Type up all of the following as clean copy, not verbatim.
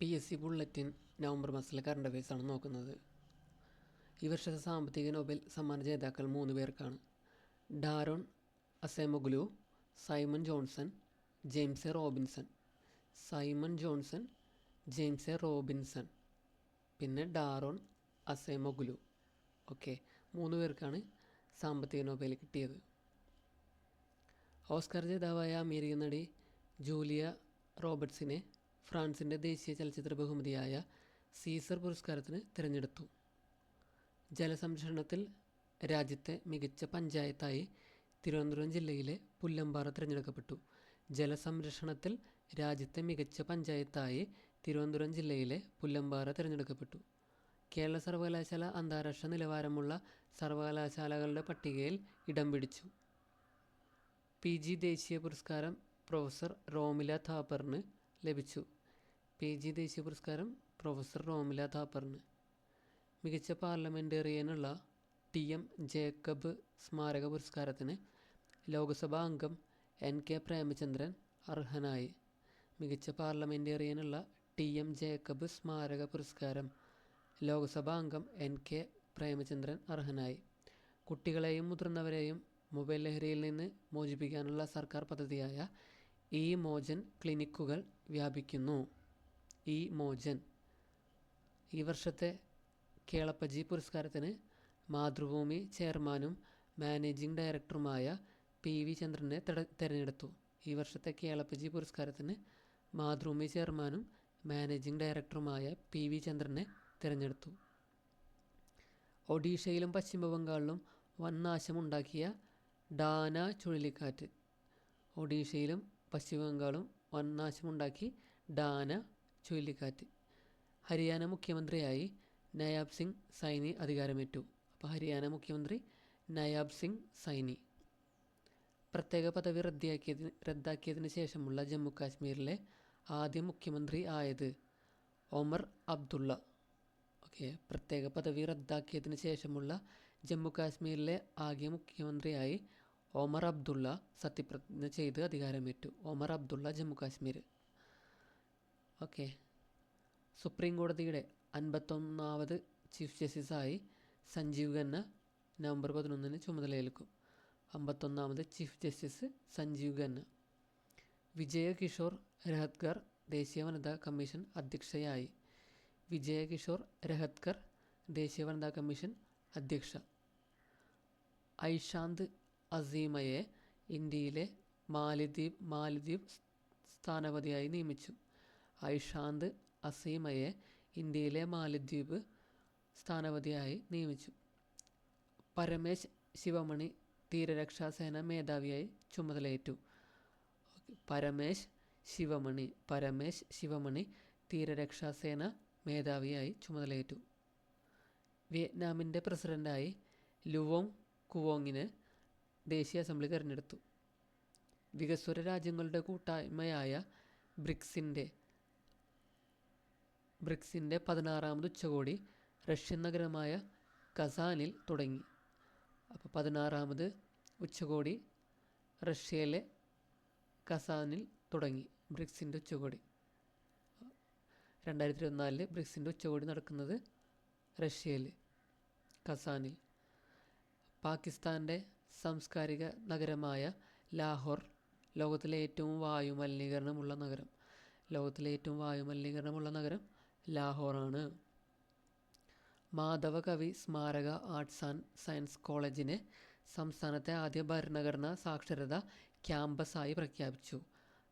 PSC bulletin November മാസത്തിലെ current അഫയേഴ്സാണ് നോക്കുന്നത്. ഈ വർഷത്തെ സാമ്പത്തിക നോബൽ സമ്മാന ജേതാക്കൾ 3 പേർക്കാണ്. Daron Acemoglu, Simon Johnson, James A Robinson. Simon Johnson, James A Robinson, പിന്നെ ഡാരോൺ അസെമോഗ്ലു. ഓക്കെ, 3 പേർക്കാണ് സാമ്പത്തിക നോബൽ കിട്ടിയത്. ഓസ്കാർ ജേതാവായ അമേരിക്കൻ നടി ജൂലിയ റോബർട്സിനെ ഫ്രാൻസിൻ്റെ ദേശീയ ചലച്ചിത്ര ബഹുമതിയായ സീസർ പുരസ്കാരത്തിന് തിരഞ്ഞെടുത്തു. ജലസംരക്ഷണത്തിൽ രാജ്യത്തെ മികച്ച പഞ്ചായത്തായി തിരുവനന്തപുരം ജില്ലയിലെ പുല്ലമ്പാറ തിരഞ്ഞെടുക്കപ്പെട്ടു. ജലസംരക്ഷണത്തിൽ രാജ്യത്തെ മികച്ച പഞ്ചായത്തായി തിരുവനന്തപുരം ജില്ലയിലെ പുല്ലമ്പാറ തിരഞ്ഞെടുക്കപ്പെട്ടു. കേരള സർവകലാശാല അന്താരാഷ്ട്ര നിലവാരമുള്ള സർവകലാശാലകളുടെ പട്ടികയിൽ ഇടം പിടിച്ചു. PG ദേശീയ പുരസ്കാരം പ്രൊഫസർ റോമില താപ്പറിന് ലഭിച്ചു. PG ദേശീയ പുരസ്കാരം പ്രൊഫസർ റോമില താപ്പറിന്. മികച്ച പാർലമെൻറ്റേറിയനുള്ള TM ജേക്കബ് സ്മാരക പുരസ്കാരത്തിന് ലോക്സഭാ അംഗം NK പ്രേമചന്ദ്രൻ അർഹനായി. മികച്ച പാർലമെൻറ്റേറിയനുള്ള TM ജേക്കബ് സ്മാരക പുരസ്കാരം ലോക്സഭാ അംഗം NK പ്രേമചന്ദ്രൻ അർഹനായി. കുട്ടികളെയും മുതിർന്നവരെയും മൊബൈൽ ലഹരിയിൽ നിന്ന് മോചിപ്പിക്കാനുള്ള സർക്കാർ പദ്ധതിയായ ഇ-മോചൻ ക്ലിനിക്കുകൾ വ്യാപിക്കുന്നു. ഇ-മോചൻ. ഈ വർഷത്തെ കേളപ്പജി പുരസ്കാരത്തിന് മാതൃഭൂമി ചെയർമാനും മാനേജിംഗ് ഡയറക്ടറുമായ PV ചന്ദ്രനെ തിരഞ്ഞെടുത്തു. ഈ വർഷത്തെ കേളപ്പജി പുരസ്കാരത്തിന് മാതൃഭൂമി ചെയർമാനും മാനേജിംഗ് ഡയറക്ടറുമായ PV ചന്ദ്രനെ തിരഞ്ഞെടുത്തു. ഒഡീഷയിലും പശ്ചിമ ബംഗാളിലും വൻ നാശമുണ്ടാക്കിയ ഡാന ചുഴലിക്കാറ്റ്. ഒഡീഷയിലും പശ്ചിമ ബംഗാളും വൻ നാശമുണ്ടാക്കി ഡാന ചുഴലിക്കാറ്റ്. ഹരിയാന മുഖ്യമന്ത്രിയായി നയാബ് സിംഗ് സൈനി അധികാരമേറ്റു. അപ്പോൾ ഹരിയാന മുഖ്യമന്ത്രി നയാബ് സിംഗ് സൈനി. പ്രത്യേക പദവി റദ്ദാക്കിയതിന് ശേഷമുള്ള ജമ്മു കാശ്മീരിലെ ആദ്യ മുഖ്യമന്ത്രി ആയത് ഒമർ അബ്ദുള്ള. ഓക്കെ, പ്രത്യേക പദവി റദ്ദാക്കിയതിന് ശേഷമുള്ള ജമ്മു കാശ്മീരിലെ ആദ്യ മുഖ്യമന്ത്രിയായി ഒമർ അബ്ദുള്ള സത്യപ്രതിജ്ഞ ചെയ്ത് അധികാരമേറ്റു. ഒമർ അബ്ദുള്ള, ജമ്മു കാശ്മീർ. ഓക്കെ, സുപ്രീം കോടതിയുടെ 51ാമത് ചീഫ് ജസ്റ്റിസായി സഞ്ജീവ് ഖന്ന നവംബർ 11 ചുമതലയേൽക്കും. 51ാമത് ചീഫ് ജസ്റ്റിസ് സഞ്ജീവ് ഖന്ന. വിജയ കിഷോർ രഹത്കർ ദേശീയ വനിതാ കമ്മീഷൻ അധ്യക്ഷയായി. വിജയ കിഷോർ രഹത്കർ ദേശീയ വനിതാ കമ്മീഷൻ അധ്യക്ഷ. ഐഷാന്ത് അസീമയെ ഇന്ത്യയിലെ മാലിദ്വീപ് സ്ഥാനപതിയായി നിയമിച്ചു. ഐഷാന്ത് അസീമയെ ഇന്ത്യയിലെ മാലിദ്വീപ് സ്ഥാനപതിയായി നിയമിച്ചു. പരമേശ് ശിവമണി തീരരക്ഷാസേന മേധാവിയായി ചുമതലയേറ്റു. പരമേശ് ശിവമണി തീരരക്ഷാസേന മേധാവിയായി ചുമതലയേറ്റു. വിയറ്റ്നാമിൻ്റെ പ്രസിഡൻ്റായി ലുവോങ് കുവോങ്ങിനെ ദേശീയ അസംബ്ലി തിരഞ്ഞെടുത്തു. വികസ്വര രാജ്യങ്ങളുടെ കൂട്ടായ്മയായ ബ്രിക്സിൻ്റെ 16ാമത് ഉച്ചകോടി റഷ്യൻ നഗരമായ കസാനിൽ തുടങ്ങി. അപ്പോൾ 16ാമത് ഉച്ചകോടി റഷ്യയിലെ കസാനിൽ തുടങ്ങി. ബ്രിക്സിൻ്റെ ഉച്ചകോടി 2024 ബ്രിക്സിൻ്റെ ഉച്ചകോടി നടക്കുന്നത് റഷ്യയിൽ കസാനിൽ. പാകിസ്ഥാൻ്റെ സാംസ്കാരിക നഗരമായ ലാഹോർ ലോകത്തിലെ ഏറ്റവും വായുമലിനീകരണമുള്ള നഗരം ലാഹോറാണ്. മാധവ കവി സ്മാരക ആർട്സ് ആൻഡ് സയൻസ് കോളേജിനെ സംസ്ഥാനത്തെ ആദ്യ ഭരണഘടനാ സാക്ഷരതാ ക്യാമ്പസായി പ്രഖ്യാപിച്ചു.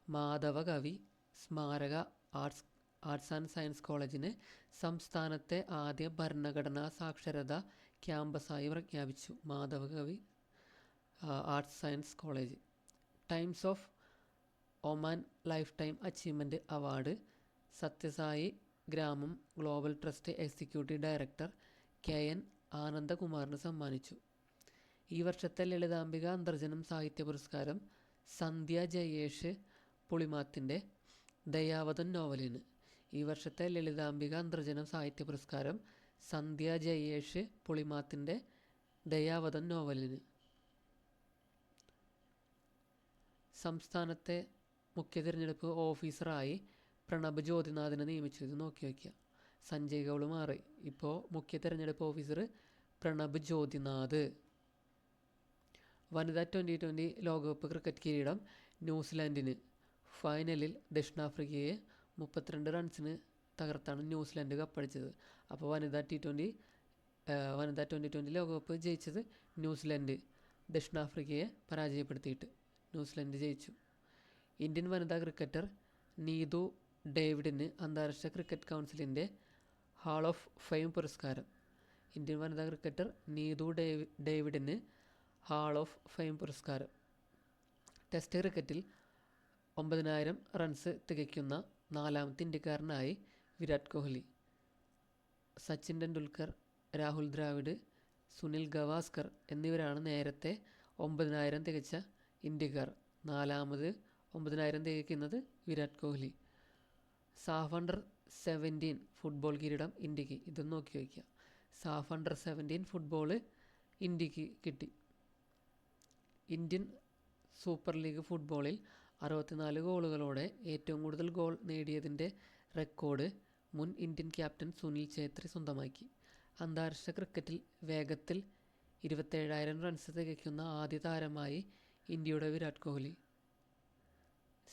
മാധവ കവി സ്മാരക ആർട്സ് ആൻഡ് സയൻസ് കോളേജിനെ സംസ്ഥാനത്തെ ആദ്യ ഭരണഘടനാ സാക്ഷരതാ ക്യാമ്പസായി പ്രഖ്യാപിച്ചു. Madhavakavi arts science college. Times of Oman lifetime achievement award Sathyasai ഗ്രാമം global trust executive director KN ആനന്ദകുമാറിന് സമ്മാനിച്ചു. ഈ വർഷത്തെ ലളിതാംബിക അന്തർജനം സാഹിത്യ പുരസ്കാരം സന്ധ്യ ജയേഷ് പുളിമാത്തിൻ്റെ ദയാവതൻ നോവലിന്. ഈ വർഷത്തെ ലളിതാംബിക അന്തർജനം സാഹിത്യ പുരസ്കാരം സന്ധ്യ ജയേഷ് പുളിമാത്തിൻ്റെ ദയാവതൻ നോവലിന്. സംസ്ഥാനത്തെ മുഖ്യ തിരഞ്ഞെടുപ്പ് ഓഫീസറായി പ്രണബ് ജ്യോതിനാഥിനെ നിയമിച്ചു. ഇത് നോക്കി വയ്ക്കുക. സഞ്ജയ് കൗൾ മാറി. ഇപ്പോൾ മുഖ്യ തെരഞ്ഞെടുപ്പ് ഓഫീസർ പ്രണബ് ജ്യോതിനാഥ്. വനിതാ 2020 ലോകകപ്പ് ക്രിക്കറ്റ് കിരീടം ന്യൂസിലാൻഡിന്. ഫൈനലിൽ ദക്ഷിണാഫ്രിക്കയെ 32 റൺസിന് തകർത്താണ് ന്യൂസിലാൻഡ് കപ്പടിച്ചത്. അപ്പോൾ വനിതാ 2020 ലോകകപ്പ് ജയിച്ചത് ന്യൂസിലാൻഡ്. ദക്ഷിണാഫ്രിക്കയെ പരാജയപ്പെടുത്തിയിട്ട് ന്യൂസിലാൻഡ് ജയിച്ചു. ഇന്ത്യൻ വനിതാ ക്രിക്കറ്റർ നീതു ഡേവിഡിന് അന്താരാഷ്ട്ര ക്രിക്കറ്റ് കൗൺസിലിൻ്റെ ഹാൾ ഓഫ് ഫെയിം പുരസ്കാരം. ഇന്ത്യൻ വനിതാ ക്രിക്കറ്റർ നീതു ഡേവിഡിന് ഹാൾ ഓഫ് ഫെയിം പുരസ്കാരം. ടെസ്റ്റ് ക്രിക്കറ്റിൽ 9000 റൺസ് തികയ്ക്കുന്ന 4ാമത്തെ ഇന്ത്യക്കാരനായി വിരാട് കോഹ്ലി. സച്ചിൻ ടെണ്ടുൽക്കർ, രാഹുൽ ദ്രാവിഡ്, സുനിൽ ഗവാസ്കർ എന്നിവരാണ് നേരത്തെ 9000 തികച്ച ഇന്ത്യക്കാർ. 4ാമത് 9000 തികയ്ക്കുന്നത് Virat Kohli. SAFF under 17 football കിരീടം ഇന്ത്യക്ക്. ഇതൊന്ന് നോക്കി വയ്ക്കുക. സാഫ് അണ്ടർ 17 ഫുട്ബോൾ ഇന്ത്യക്ക് കിട്ടി. ഇന്ത്യൻ സൂപ്പർ ലീഗ് ഫുട്ബോളിൽ 64 ഗോളുകളോടെ ഏറ്റവും കൂടുതൽ ഗോൾ നേടിയതിൻ്റെ റെക്കോർഡ് മുൻ ഇന്ത്യൻ ക്യാപ്റ്റൻ സുനിൽ ഛേത്രി സ്വന്തമാക്കി. അന്താരാഷ്ട്ര ക്രിക്കറ്റിൽ വേഗത്തിൽ 27,000 റൺസ് തികയ്ക്കുന്ന ആദ്യ താരമായി ഇന്ത്യയുടെ വിരാട് കോഹ്ലി.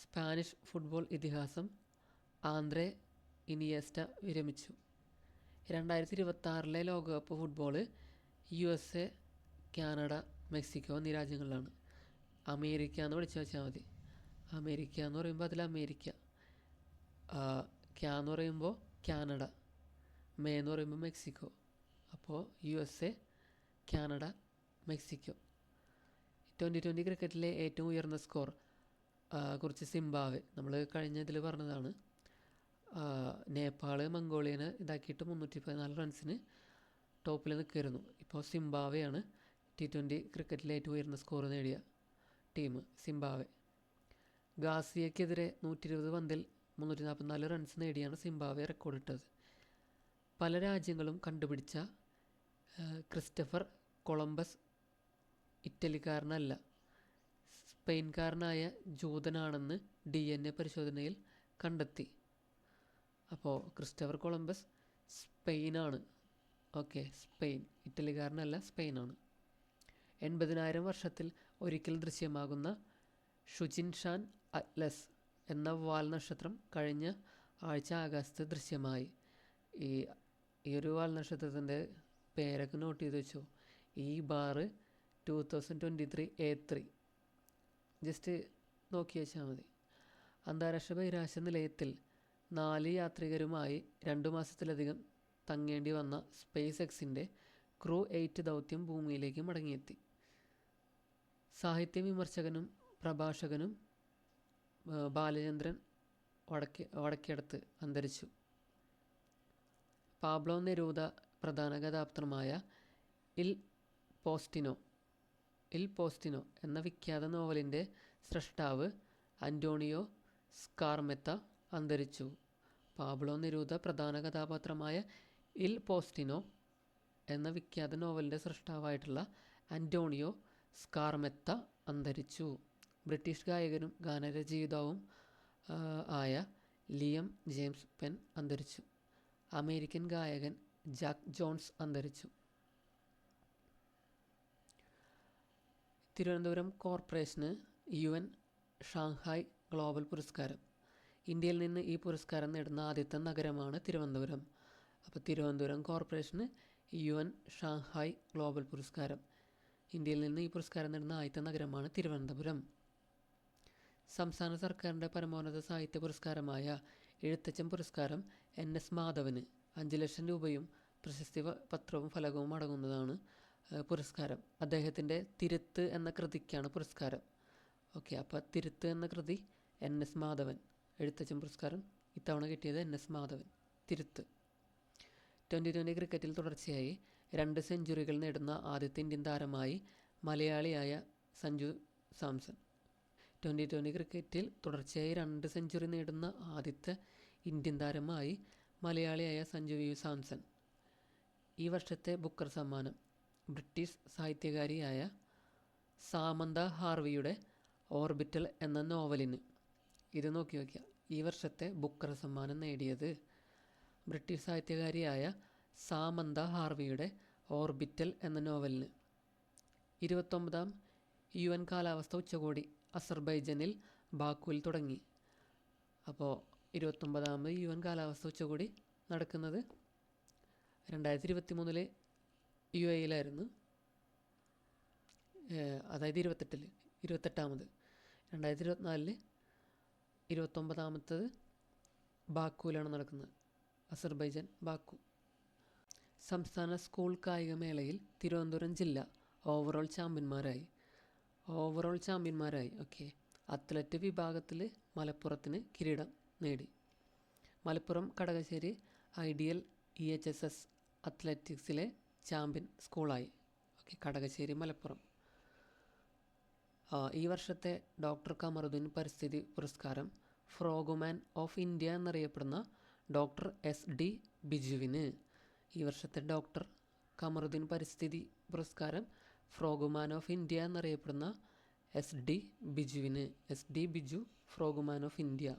സ്പാനിഷ് ഫുട്ബോൾ ഇതിഹാസം ആന്ദ്രേ ഇനിയസ്റ്റ വിരമിച്ചു. 2026 ലോകകപ്പ് ഫുട്ബോൾ USA, കാനഡ, മെക്സിക്കോ എന്നീ രാജ്യങ്ങളിലാണ്. അമേരിക്ക എന്ന് വിളിച്ചു വെച്ചാൽ മതി. അമേരിക്ക എന്ന് പറയുമ്പോൾ അതിൽ അമേരിക്ക, എന്ന് പറയുമ്പോൾ കാനഡ, എന്ന് പറയുമ്പോൾ മെക്സിക്കോ. അപ്പോൾ USA, കാനഡ, മെക്സിക്കോ. 2020 ക്രിക്കറ്റിലെ ഏറ്റവും ഉയർന്ന സ്കോർ കുറിച്ച് സിംബാബ്വെ. നമ്മൾ കഴിഞ്ഞ ഇതിൽ പറഞ്ഞതാണ്. നേപ്പാൾ മംഗോളിയനെ ഇതാക്കിയിട്ട് 314 റൺസിന് ടോപ്പിൽ നിൽക്കുമായിരുന്നു. ഇപ്പോൾ സിംബാബ്വെയാണ് T20 ക്രിക്കറ്റിലെ ഏറ്റവും ഉയർന്ന സ്കോർ നേടിയ ടീം. സിംബാബ്വെ. ഗാസിയക്കെതിരെ 120 പന്തിൽ 344 റൺസ് നേടിയാണ് സിംബാബ്വെ റെക്കോർഡിട്ടത്. പല രാജ്യങ്ങളും കണ്ടുപിടിച്ച ക്രിസ്റ്റഫർ കൊളംബസ് ഇറ്റലിക്കാരനല്ല, സ്പെയിൻകാരനായ ജൂതനാണെന്ന് DNA പരിശോധനയിൽ കണ്ടെത്തി. അപ്പോൾ ക്രിസ്റ്റഫർ കൊളംബസ് സ്പെയിനാണ്. സ്പെയിൻ, ഇറ്റലിക്കാരനല്ല, സ്പെയിനാണ്. 80,000 വർഷത്തിൽ ഒരിക്കൽ ദൃശ്യമാകുന്ന ഷുജിൻഷാൻ അറ്റ്ലസ് എന്ന വാൽ നക്ഷത്രം കഴിഞ്ഞ ആഴ്ച ആകാശത്ത് ദൃശ്യമായി. ഈ ഒരു വാൽ നക്ഷത്രത്തിൻ്റെ പേരൊക്കെ നോട്ട് ചെയ്ത് വെച്ചോ. E-bar 2023 A3. ജസ്റ്റ് നോക്കി വെച്ചാൽ മതി. അന്താരാഷ്ട്ര ബഹിരാകാശ നിലയത്തിൽ 4 യാത്രികരുമായി 2 മാസത്തിലധികം തങ്ങേണ്ടി വന്ന സ്പേസ് എക്സിൻ്റെ ക്രൂ 8 ദൗത്യം ഭൂമിയിലേക്ക് മടങ്ങിയെത്തി. സാഹിത്യ വിമർശകനും പ്രഭാഷകനും ബാലചന്ദ്രൻ വടക്കേടത്ത് അന്തരിച്ചു. പാബ്ലോ നെരൂദ പ്രധാന കഥാപാത്രമായ ഇൽ പോസ്റ്റിനോ എന്ന വിഖ്യാത നോവലിൻ്റെ സ്രഷ്ടാവ് അന്റോണിയോ സ്കാർമെത്ത അന്തരിച്ചു. പാബ്ലോ നെരൂദ പ്രധാന കഥാപാത്രമായ ഇൽ പോസ്റ്റിനോ എന്ന വിഖ്യാത നോവലിൻ്റെ സൃഷ്ടാവായിട്ടുള്ള അന്റോണിയോ സ്കാർമെത്ത അന്തരിച്ചു. ബ്രിട്ടീഷ് ഗായകനും ഗാനരചയിതാവും ആയ ലിയം ജെയിംസ് പെൻ അന്തരിച്ചു. അമേരിക്കൻ ഗായകൻ ജാക്ക് ജോൺസ് അന്തരിച്ചു. Thiruvananthapuram corporation UN Shanghai global പുരസ്കാരം. ഇന്ത്യയിൽ നിന്ന് ഈ പുരസ്കാരം നേടുന്ന ആദ്യത്തെ നഗരമാണ് തിരുവനന്തപുരം. അപ്പോൾ Thiruvananthapuram corporation UN Shanghai global പുരസ്കാരം. ഇന്ത്യയിൽ നിന്ന് ഈ പുരസ്കാരം നേടുന്ന ആദ്യത്തെ നഗരമാണ് തിരുവനന്തപുരം. സംസ്ഥാന സർക്കാരിൻ്റെ പരമോന്നത സാഹിത്യ പുരസ്കാരമായ എഴുത്തച്ഛൻ പുരസ്കാരം NS മാധവന് 5 ലക്ഷം രൂപയും പ്രശസ്തി പത്രവും ഫലകവും അടങ്ങുന്നതാണ് പുരസ്കാരം. അദ്ദേഹത്തിൻ്റെ തിരുത്ത് എന്ന കൃതിക്കാണ് പുരസ്കാരം. അപ്പോൾ തിരുത്ത് എന്ന കൃതി NS മാധവൻ. എഴുത്തച്ഛൻ പുരസ്കാരം ഇത്തവണ കിട്ടിയത് NS മാധവൻ. തിരുത്ത്. 2020 ക്രിക്കറ്റിൽ തുടർച്ചയായി 2 സെഞ്ചുറികൾ നേടുന്ന ആദ്യത്തെ ഇന്ത്യൻ താരമായി മലയാളിയായ സഞ്ജു സാംസൺ. 2020 ക്രിക്കറ്റിൽ തുടർച്ചയായി 2 സെഞ്ചുറി നേടുന്ന ആദ്യത്തെ ഇന്ത്യൻ താരമായി മലയാളിയായ സഞ്ജു സാംസൺ. ഈ വർഷത്തെ ബുക്കർ സമ്മാനം ബ്രിട്ടീഷ് സാഹിത്യകാരിയായ സാമന്ത ഹാർവിയുടെ ഓർബിറ്റൽ എന്ന നോവലിന്. ഇത് നോക്കി വയ്ക്കുക. ഈ വർഷത്തെ ബുക്കർ സമ്മാനം നേടിയത്? ബ്രിട്ടീഷ് സാഹിത്യകാരിയായ സാമന്ത ഹാർവിയുടെ ഓർബിറ്റൽ എന്ന നോവലിന്. 29ാം UN കാലാവസ്ഥ ഉച്ചകോടി അസർബൈജനിൽ ബാക്കുവിൽ തുടങ്ങി. അപ്പോൾ 29ാമത് UN കാലാവസ്ഥ ഉച്ചകോടി നടക്കുന്നത് 2023 UAEയിലായിരുന്നു. അതായത് 28ാമത്. 2024 29ാമത്തത് ബാക്കുവിലാണ് നടക്കുന്നത്. Azerbaijan Baku. സംസ്ഥാന സ്കൂൾ കായികമേളയിൽ തിരുവനന്തപുരം ജില്ല ഓവറോൾ ചാമ്പ്യന്മാരായി. ഓക്കെ. അത്ലറ്റ് വിഭാഗത്തിൽ മലപ്പുറത്തിന് കിരീടം നേടി. മലപ്പുറം കടകശ്ശേരി ഐഡിയൽ EHSS അത്ലറ്റിക്സിലെ ചാമ്പ്യൻ സ്കൂളായി. ഓക്കെ. കടകശ്ശേരി മലപ്പുറം. ഈ വർഷത്തെ ഡോക്ടർ കമറുദ്ദീൻ പരിസ്ഥിതി പുരസ്കാരം ഫ്രോഗ്മാൻ ഓഫ് ഇന്ത്യ എന്നറിയപ്പെടുന്ന ഡോക്ടർ SD ബിജുവിന്. ഈ വർഷത്തെ ഡോക്ടർ കമറുദ്ദീൻ പരിസ്ഥിതി പുരസ്കാരം ഫ്രോഗ്മാൻ ഓഫ് ഇന്ത്യ എന്നറിയപ്പെടുന്ന SD Biju frogman of India.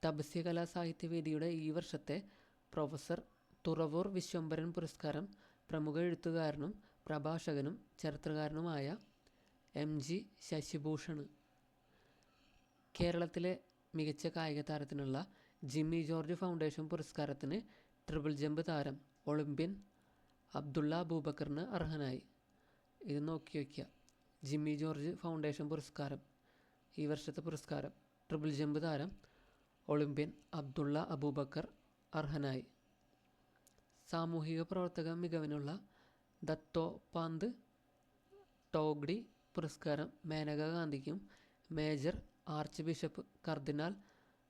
Tapasya കലാ സാഹിത്യവേദിയുടെ ഈ വർഷത്തെ പ്രൊഫസർ തുറവൂർ വിശ്വംഭരൻ പുരസ്കാരം പ്രമുഖ എഴുത്തുകാരനും പ്രഭാഷകനും ചരിത്രകാരനുമായ MG ശശിഭൂഷണ്. കേരളത്തിലെ മികച്ച കായിക താരത്തിനുള്ള ജിമ്മി ജോർജ് ഫൗണ്ടേഷൻ പുരസ്കാരത്തിന് ട്രിപ്പിൾ ജമ്പ് താരം ഒളിമ്പ്യൻ അബ്ദുള്ള അബൂബക്കറിന് അർഹനായി. ഇത് നോക്കി വയ്ക്കുക. ജിമ്മി ജോർജ് ഫൗണ്ടേഷൻ പുരസ്കാരം, ഈ വർഷത്തെ പുരസ്കാരം. ട്രിപ്പിൾ ജമ്പ് താരം ഒളിമ്പ്യൻ അബ്ദുള്ള അബൂബക്കർ അർഹനായി. സാമൂഹിക പ്രവർത്തക മികവിനുള്ള ദത്തോപാന്ത് ടോഗ്ഡി പുരസ്കാരം മേനക ഗാന്ധിക്കും മേജർ ആർച്ച് ബിഷപ്പ് കർദിനാൾ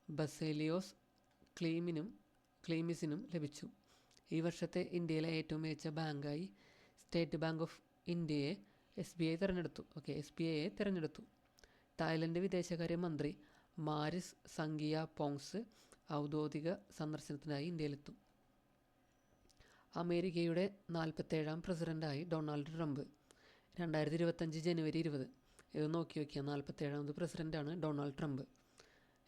ബസേലിയോസ് ക്ലീമിസിനും ലഭിച്ചു. ഈ വർഷത്തെ ഇന്ത്യയിലെ ഏറ്റവും മികച്ച ബാങ്കായി സ്റ്റേറ്റ് ബാങ്ക് ഓഫ് ഇന്ത്യയെ SBI തിരഞ്ഞെടുത്തു. തായ്ലൻഡ് വിദേശകാര്യ മന്ത്രി മാരിസ് സംഗിയ പോങ്സ് ഔദ്യോഗിക സന്ദർശനത്തിനായി ഇന്ത്യയിലെത്തും. അമേരിക്കയുടെ 47ാം പ്രസിഡൻ്റായി ഡൊണാൾഡ് ട്രംപ്. 2025 ജനുവരി 20. ഇത് നോക്കി വയ്ക്കുക. 47ാമത് പ്രസിഡൻ്റാണ് ഡൊണാൾഡ് ട്രംപ്.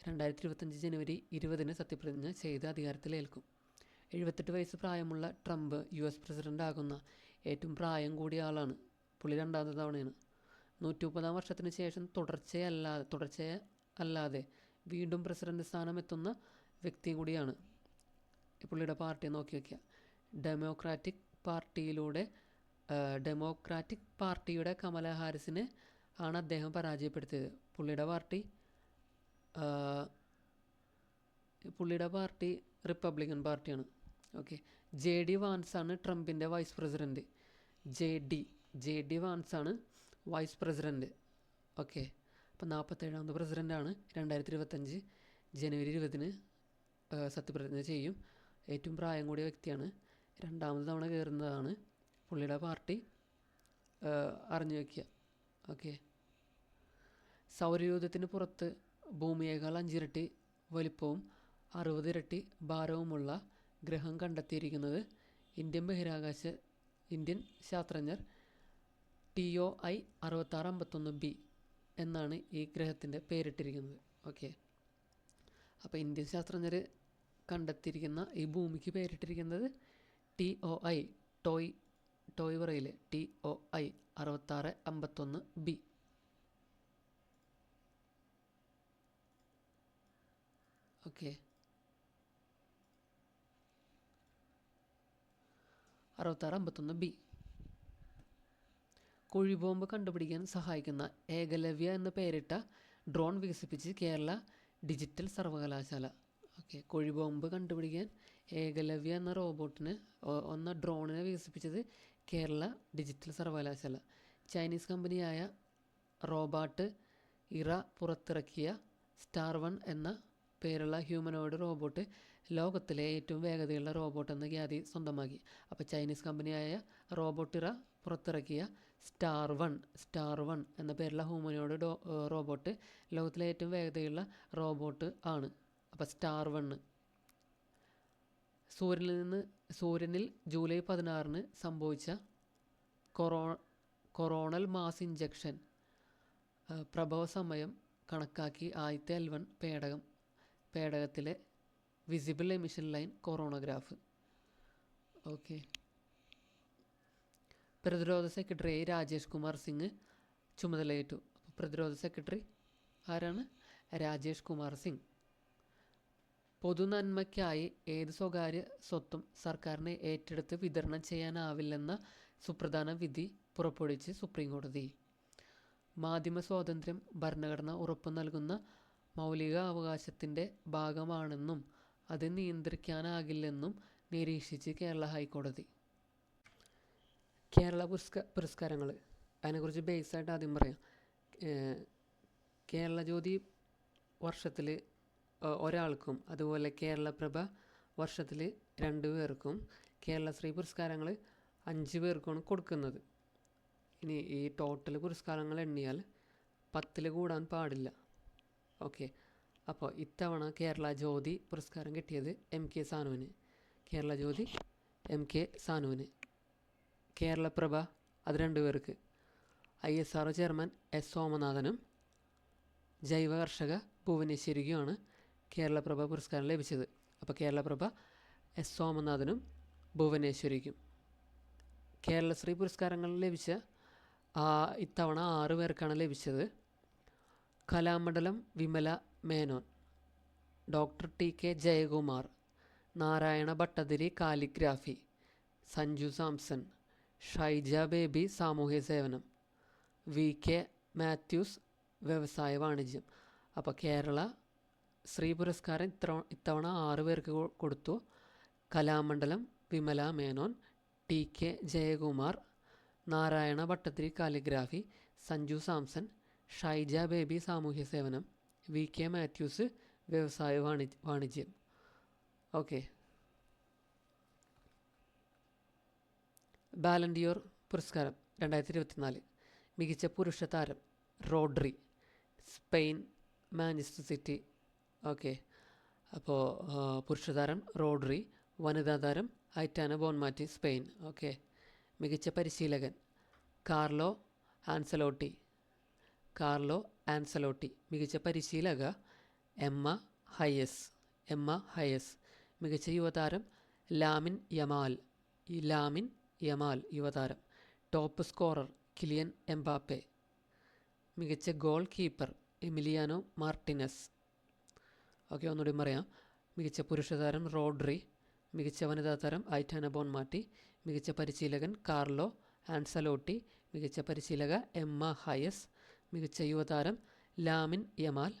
2025 ജനുവരി 20 സത്യപ്രതിജ്ഞ ചെയ്ത് അധികാരത്തിലേൽക്കും. 78 വയസ്സ് പ്രായമുള്ള ട്രംപ് US പ്രസിഡൻ്റ് ആകുന്ന ഏറ്റവും പ്രായം കൂടിയ ആളാണ്. പുള്ളി 2ാമത്തെ തവണയാണ്. 130-ാം വർഷത്തിന് ശേഷം തുടർച്ചയല്ലാതെ വീണ്ടും പ്രസിഡന്റ് സ്ഥാനം എത്തുന്ന വ്യക്തി കൂടിയാണ്. പുള്ളിയുടെ പാർട്ടി നോക്കി വയ്ക്കുക. ഡെമോക്രാറ്റിക് പാർട്ടിയുടെ കമല ഹാരിസിനെ ആണ് അദ്ദേഹം പരാജയപ്പെടുത്തിയത്. പുള്ളിയുടെ പാർട്ടി റിപ്പബ്ലിക്കൻ പാർട്ടിയാണ്. ഓക്കെ. JD വാൻസാണ് ട്രംപിൻ്റെ വൈസ് പ്രസിഡൻറ്റ്. JD വാൻസാണ് വൈസ് പ്രസിഡൻറ്റ്. ഓക്കെ. അപ്പോൾ 47ാമത് പ്രസിഡൻ്റാണ്. 2025 ജനുവരി 20 സത്യപ്രതിജ്ഞ ചെയ്യും. ഏറ്റവും പ്രായം കൂടിയ വ്യക്തിയാണ്. 2ാമത് തവണ കയറുന്നതാണ്. പുള്ളിയുടെ പാർട്ടി അറിഞ്ഞു വയ്ക്കുക. ഓക്കെ. സൗരയൂഥത്തിന് പുറത്ത് ഭൂമിയേക്കാൾ 5 ഇരട്ടി വലിപ്പവും 60 ഇരട്ടി ഭാരവുമുള്ള ഗ്രഹം കണ്ടെത്തിയിരിക്കുന്നത് ഇന്ത്യൻ ശാസ്ത്രജ്ഞർ TOI 6651b എന്നാണ് ഈ ഗ്രഹത്തിൻ്റെ പേരിട്ടിരിക്കുന്നത്. ഓക്കെ. അപ്പോൾ ഇന്ത്യൻ ശാസ്ത്രജ്ഞർ കണ്ടെത്തിയിരിക്കുന്ന ഈ ഭൂമിക്ക് പേരിട്ടിരിക്കുന്നത് TOI പറയില്ലേ, TOI 6651b. ഓക്കെ. 6651b. കുഴിബോംബ് കണ്ടുപിടിക്കാൻ സഹായിക്കുന്ന ഏകലവ്യ എന്ന് പേരിട്ട ഡ്രോൺ വികസിപ്പിച്ച് കേരള ഡിജിറ്റൽ സർവകലാശാല. ഓക്കെ. കുഴിബോംബ് കണ്ടുപിടിക്കാൻ ഏകലവ്യ എന്ന ഡ്രോണിനെ വികസിപ്പിച്ചത് കേരള ഡിജിറ്റൽ സർവകലാശാല. ചൈനീസ് കമ്പനിയായ റോബാട്ട് ഇറ പുറത്തിറക്കിയ സ്റ്റാർ 1 എന്ന പേരുള്ള ഹ്യൂമനോയിഡ് റോബോട്ട് ലോകത്തിലെ ഏറ്റവും വേഗതയുള്ള റോബോട്ട് എന്ന ഖ്യാതി സ്വന്തമാക്കി. അപ്പോൾ ചൈനീസ് കമ്പനിയായ റോബോട്ട് ഇറ പുറത്തിറക്കിയ സ്റ്റാർ 1 എന്ന പേരുള്ള ഹ്യൂമനോയിഡ് റോബോട്ട് ലോകത്തിലെ ഏറ്റവും വേഗതയുള്ള റോബോട്ട് ആണ്. അപ്പോൾ സ്റ്റാർ 1 സൂര്യനിൽ ജൂലൈ 16 സംഭവിച്ച കൊറോണൽ മാസ് ഇഞ്ചക്ഷൻ പ്രഭവ സമയം കണക്കാക്കി ആദ്യത്തെ L1 പേടകം പേടകത്തിലെ visible emission line coronagraph. Okay. പ്രതിരോധ സെക്രട്ടറിയായി രാജേഷ് കുമാർ സിംഗ് ചുമതലയേറ്റു. പ്രതിരോധ സെക്രട്ടറി ആരാണ്? രാജേഷ് കുമാർ സിംഗ്. പൊതുനന്മയ്ക്കായി ഏത് സ്വകാര്യ സ്വത്തും സർക്കാരിനെ ഏറ്റെടുത്ത് വിതരണം ചെയ്യാനാവില്ലെന്ന സുപ്രധാന വിധി പുറപ്പെടുവിച്ച് സുപ്രീം കോടതി. മാധ്യമ സ്വാതന്ത്ര്യം ഭരണഘടന ഉറപ്പു നൽകുന്ന മൗലിക അവകാശത്തിൻ്റെ ഭാഗമാണെന്നും അത് നിയന്ത്രിക്കാനാകില്ലെന്നും നിരീക്ഷിച്ച് കേരള ഹൈക്കോടതി. കേരള പുരസ്കാരങ്ങൾ, അതിനെക്കുറിച്ച് ബേസായിട്ട് ആദ്യം പറയാം. കേരള ജ്യോതി വർഷത്തിൽ ഒരാൾക്കും, അതുപോലെ കേരളപ്രഭ വർഷത്തിൽ 2 പേർക്കും, കേരളശ്രീ പുരസ്കാരങ്ങൾ 5 പേർക്കുമാണ് കൊടുക്കുന്നത്. ഇനി ഈ ടോട്ടൽ പുരസ്കാരങ്ങൾ എണ്ണിയാൽ 10 കൂടാൻ പാടില്ല. ഓക്കെ. അപ്പോൾ ഇത്തവണ കേരള ജ്യോതി പുരസ്കാരം കിട്ടിയത് MK സാനുവിന്. കേരള ജ്യോതി MK സാനുവിന്. കേരളപ്രഭ അത് 2 പേർക്ക്. ISRO ചെയർമാൻ S സോമനാഥനും ജൈവ കർഷക ഭുവനേശ്വരിക്കുമാണ് കേരളപ്രഭ പുരസ്കാരം ലഭിച്ചത്. അപ്പോൾ കേരളപ്രഭ S സോമനാഥനും ഭുവനേശ്വരിക്കും. കേരളശ്രീ പുരസ്കാരങ്ങൾ ലഭിച്ച ഇത്തവണ 6 പേർക്കാണ് ലഭിച്ചത്. Kalamandalam Vimala Menon, doctor TK Jayakumar, Narayana Bhattathiri calligraphy, Sanju Samson, Shaija Baby സാമൂഹ്യ സേവനം, VK മാത്യൂസ് വ്യവസായ വാണിജ്യം. അപ്പോൾ കേരള ശ്രീ പുരസ്കാരം ഇത്തവണ 6 പേർക്ക് കൊടുത്തു. കലാമണ്ഡലം വിമല മേനോൻ, TK ജയകുമാർ, നാരായണ ഭട്ടതിരി കാലിഗ്രാഫി, സഞ്ജു സാംസൺ, ഷൈജ ബേബി സാമൂഹ്യ സേവനം, VK മാത്യൂസ് വ്യവസായ വാണിജ്യം. ഓക്കെ. ബാലൻഡിയോർ പുരസ്കാരം 2024 മികച്ച പുരുഷ താരം Rodri, Spain Manchester city. Okay. അപ്പോൾ പുരുഷ താരം റോഡ്രി, വനിതാ താരം ഐറ്റാന ബോൺമാറ്റി സ്പെയിൻ. ഓക്കെ. മികച്ച പരിശീലകൻ കാർലോ ആൻസലോട്ടി. മികച്ച പരിശീലക എമ്മ ഹയസ്. മികച്ച യുവതാരം ലാമിൻ യമാൽ യുവതാരം. Top scorer Kylian Mbappe. മികച്ച goalkeeper Emiliano Martinez. Okay, ഒന്നുകൂടി പറയാം. മികച്ച പുരുഷ താരം റോഡ്രി, മികച്ച വനിതാ താരം ഐറ്റാന ബോൺമാറ്റി, മികച്ച പരിശീലകൻ കാർലോ ആൻസലോട്ടി, മികച്ച പരിശീലക എമ്മ ഹയസ്, മികച്ച യുവതാരം Lamine Yamal,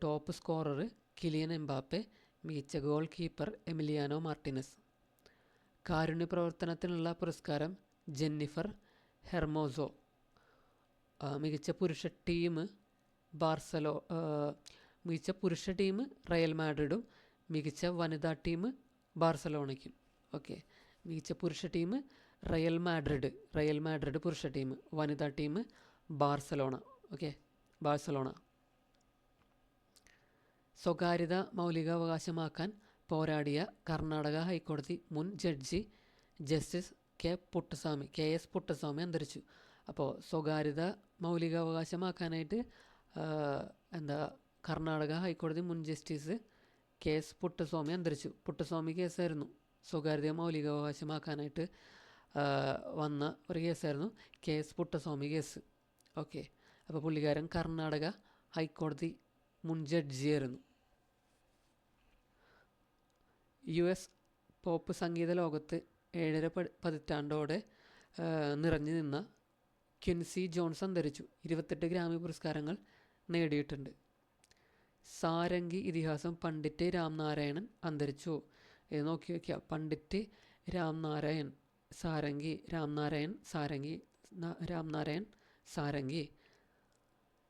top scorer Kylian Mbappe, മികച്ച ഗോൾ കീപ്പർ എമിലിയാനോ മാർട്ടിനസ്. കാരുണ്യ പ്രവർത്തനത്തിനുള്ള പുരസ്കാരം ജെന്നിഫർ ഹെർമോസോ. മികച്ച പുരുഷ ടീം റയൽ മാഡ്രിഡും മികച്ച വനിതാ ടീം ബാർസലോണയ്ക്കും. ഓക്കെ. മികച്ച പുരുഷ ടീം റയൽ മാഡ്രിഡ് പുരുഷ ടീം, വനിതാ ടീം ബാർസലോണ. Okay, Barcelona. സ്വകാര്യത മൗലികാവകാശമാക്കാൻ പോരാടിയ കർണാടക ഹൈക്കോടതി മുൻ ജഡ്ജി ജസ്റ്റിസ് KS പുട്ടസ്വാമി അന്തരിച്ചു. അപ്പോൾ സ്വകാര്യത മൗലികാവകാശമാക്കാനായിട്ട് കർണാടക ഹൈക്കോടതി മുൻ ജസ്റ്റിസ് KS പുട്ടസ്വാമി അന്തരിച്ചു. പുട്ടസ്വാമി കേസായിരുന്നു, സ്വകാര്യത മൗലികാവകാശമാക്കാനായിട്ട് വന്ന ഒരു കേസായിരുന്നു KS പുട്ടസ്വാമി കേസ്. ഓക്കെ. അപ്പോൾ പുള്ളിക്കാരൻ കർണാടക ഹൈക്കോടതി മുൻ ജഡ്ജിയായിരുന്നു. US പോപ്പ് സംഗീത ലോകത്ത് 7.5 പതിറ്റാണ്ടോടെ നിറഞ്ഞു നിന്ന ക്വിൻസി ജോൺസ് അന്തരിച്ചു. 28 ഗ്രാമി പുരസ്കാരങ്ങൾ നേടിയിട്ടുണ്ട്. സാരംഗി ഇതിഹാസം പണ്ഡിറ്റ് രാംനാരായണൻ അന്തരിച്ചു. ഇത് നോക്കി വയ്ക്കുക. പണ്ഡിറ്റ് രാംനാരായൺ സാരംഗി.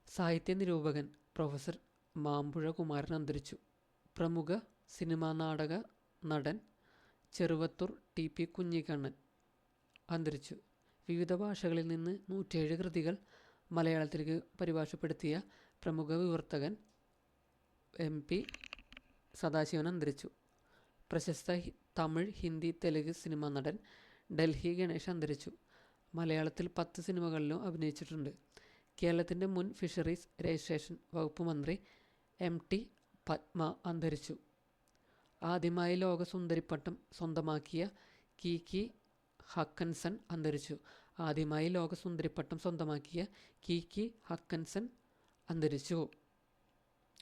സാഹിത്യ നിരൂപകൻ പ്രൊഫസർ മാമ്പുഴ കുമാരൻ അന്തരിച്ചു. പ്രമുഖ സിനിമാ നാടക നടൻ ചെറുവത്തൂർ TP കുഞ്ഞിക്കണ്ണൻ അന്തരിച്ചു. വിവിധ ഭാഷകളിൽ നിന്ന് 107 കൃതികൾ മലയാളത്തിലേക്ക് പരിഭാഷപ്പെടുത്തിയ പ്രമുഖ വിവർത്തകൻ MP സദാശിവൻ അന്തരിച്ചു. പ്രശസ്ത തമിഴ്, ഹിന്ദി, തെലുങ്ക് സിനിമാ നടൻ ഡൽഹി ഗണേഷ് അന്തരിച്ചു. മലയാളത്തിൽ 10 സിനിമകളിലും അഭിനയിച്ചിട്ടുണ്ട്. കേരളത്തിൻ്റെ മുൻ ഫിഷറീസ് രജിസ്ട്രേഷൻ വകുപ്പ് മന്ത്രി MT പത്മ അന്തരിച്ചു. ആദ്യമായി ലോക സുന്ദരിപ്പട്ടം സ്വന്തമാക്കിയ കീക്കി ഹക്കൻസൺ അന്തരിച്ചു. ആദ്യമായി ലോക സുന്ദരിപ്പട്ടം സ്വന്തമാക്കിയ കീക്കി ഹക്കൻസൺ അന്തരിച്ചു.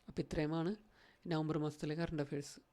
അപ്പോൾ ഇത്രയുമാണ് നവംബർ മാസത്തിലെ കറണ്ട് അഫയേഴ്സ്.